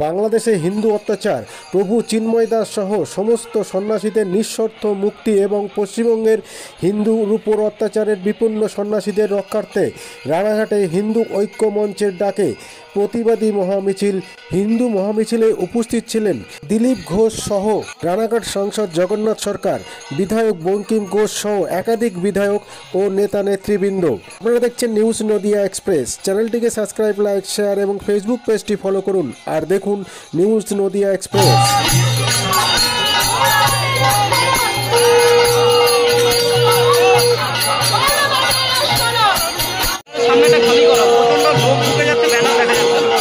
বাংলাদেশে হিন্দু অত্যাচার, প্রভু চিন্ময় দাস সহ সমস্ত সন্ন্যাসীদের নিঃশর্ত মুক্তি এবং পশ্চিমবঙ্গের হিন্দুর উপর অত্যাচারের বিপন্ন সন্ন্যাসীদের রক্ষার্থে রানাঘাটে হিন্দু ঐক্য মঞ্চের ডাকে প্রতিবাদী মহামিছিল। হিন্দু মহামিছিলে উপস্থিত ছিলেন দিলীপ ঘোষ সহ রানাঘাট সাংসদ জগন্নাথ সরকার, বিধায়ক বঙ্কিম ঘোষ সহ একাধিক বিধায়ক ও নেতা নেতৃবৃন্দ। আপনারা দেখছেন নিউজ নদিয়া এক্সপ্রেস। চ্যানেলটিকে সাবস্ক্রাইব, লাইক, শেয়ার এবং ফেসবুক পেজটি ফলো করুন আর দেখুন নিউজ নদিয়া এক্সপ্রেস। সামনেটা খালি করা, প্রচন্ড লোক ঢুকে যাচ্ছে, ব্যানার দেখা যাচ্ছে না।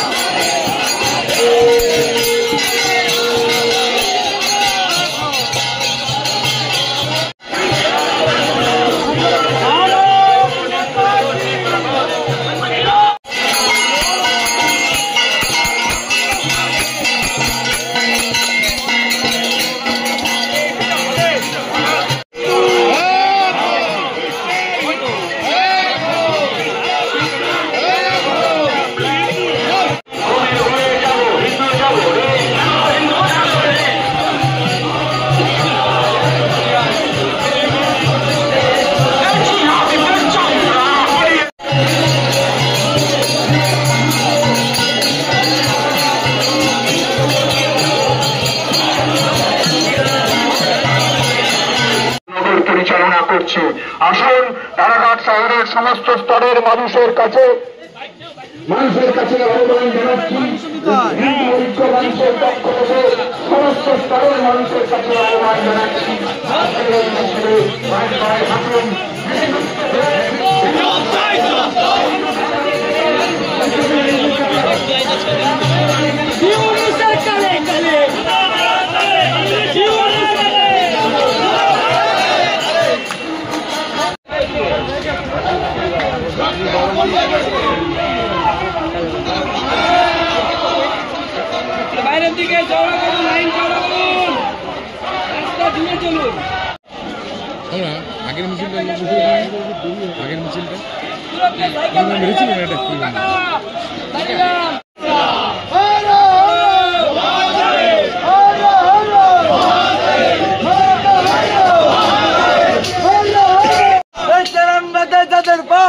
পরিচালনা করছে। আসুন রানাঘাট শহরের সমস্ত স্তরের মানুষের কাছে আহ্বান জানাচ্ছি, হিন্দু ঐক্য মঞ্চের পক্ষ থেকে সমস্ত স্তরের মানুষের কাছে আহ্বান জানাচ্ছি, বাইরের দিকে চওড়া করুন, লাইন চওড়া করুন, রাস্তা ধীরে চলুন। আগের মিছিলটা আগের মিছিলটা বেরিয়েছিল এটা কি যাদের পা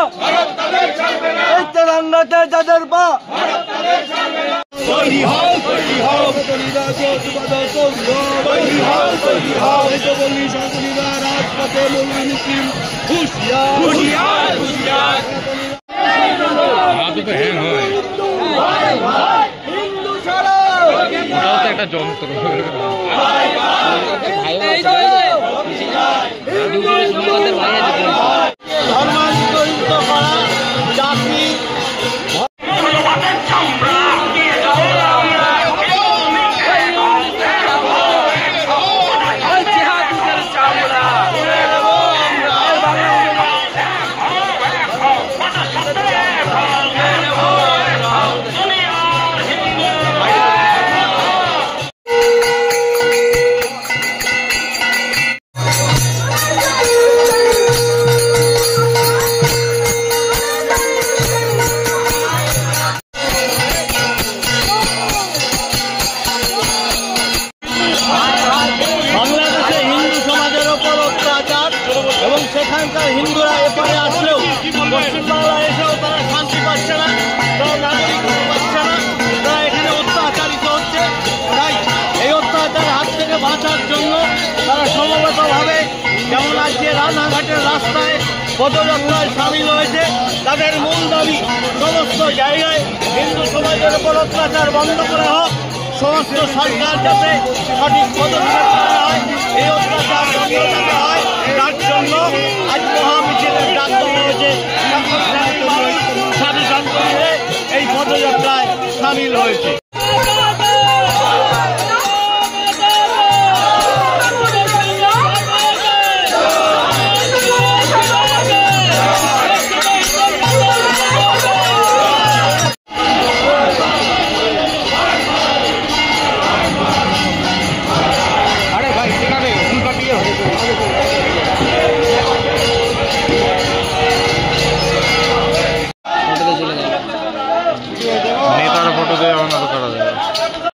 এই তেরঙ্গাতে যাদের পা হিন্দু ছাড়ো, একটা যন্ত্র ধর্মান্তরিত করা জাতি এবং সেখানকার হিন্দুরা এপারে আসলেও পশ্চিমবাংলা এসেও তারা শান্তি পাচ্ছে না, তারা নাগরিকত্ব পাচ্ছে না, তারা এখানে অত্যাচারিত হচ্ছে। তাই এই অত্যাচারের হাত থেকে বাঁচার জন্য তারা সমবেতভাবে, যেমন আজকে রানাঘাটের রাস্তায় পদযাত্রায় সামিল হয়েছে। তাদের মূল দাবি সমস্ত জায়গায় হিন্দু সমাজের উপর অত্যাচার বন্ধ করা হোক, সমস্ত সরকার যাতে সঠিক পদক্ষেপ করা হয়, এই অত্যাচার বন্ধ করা হয়, তার জন্য আজ মহামিছিলের ডাক দেওয়া হয়েছে। সাধু সন্তরা এই পদযাত্রায় সামিল হয়েছে। নেতার ফটো দিয়ে আমার করা যাবে।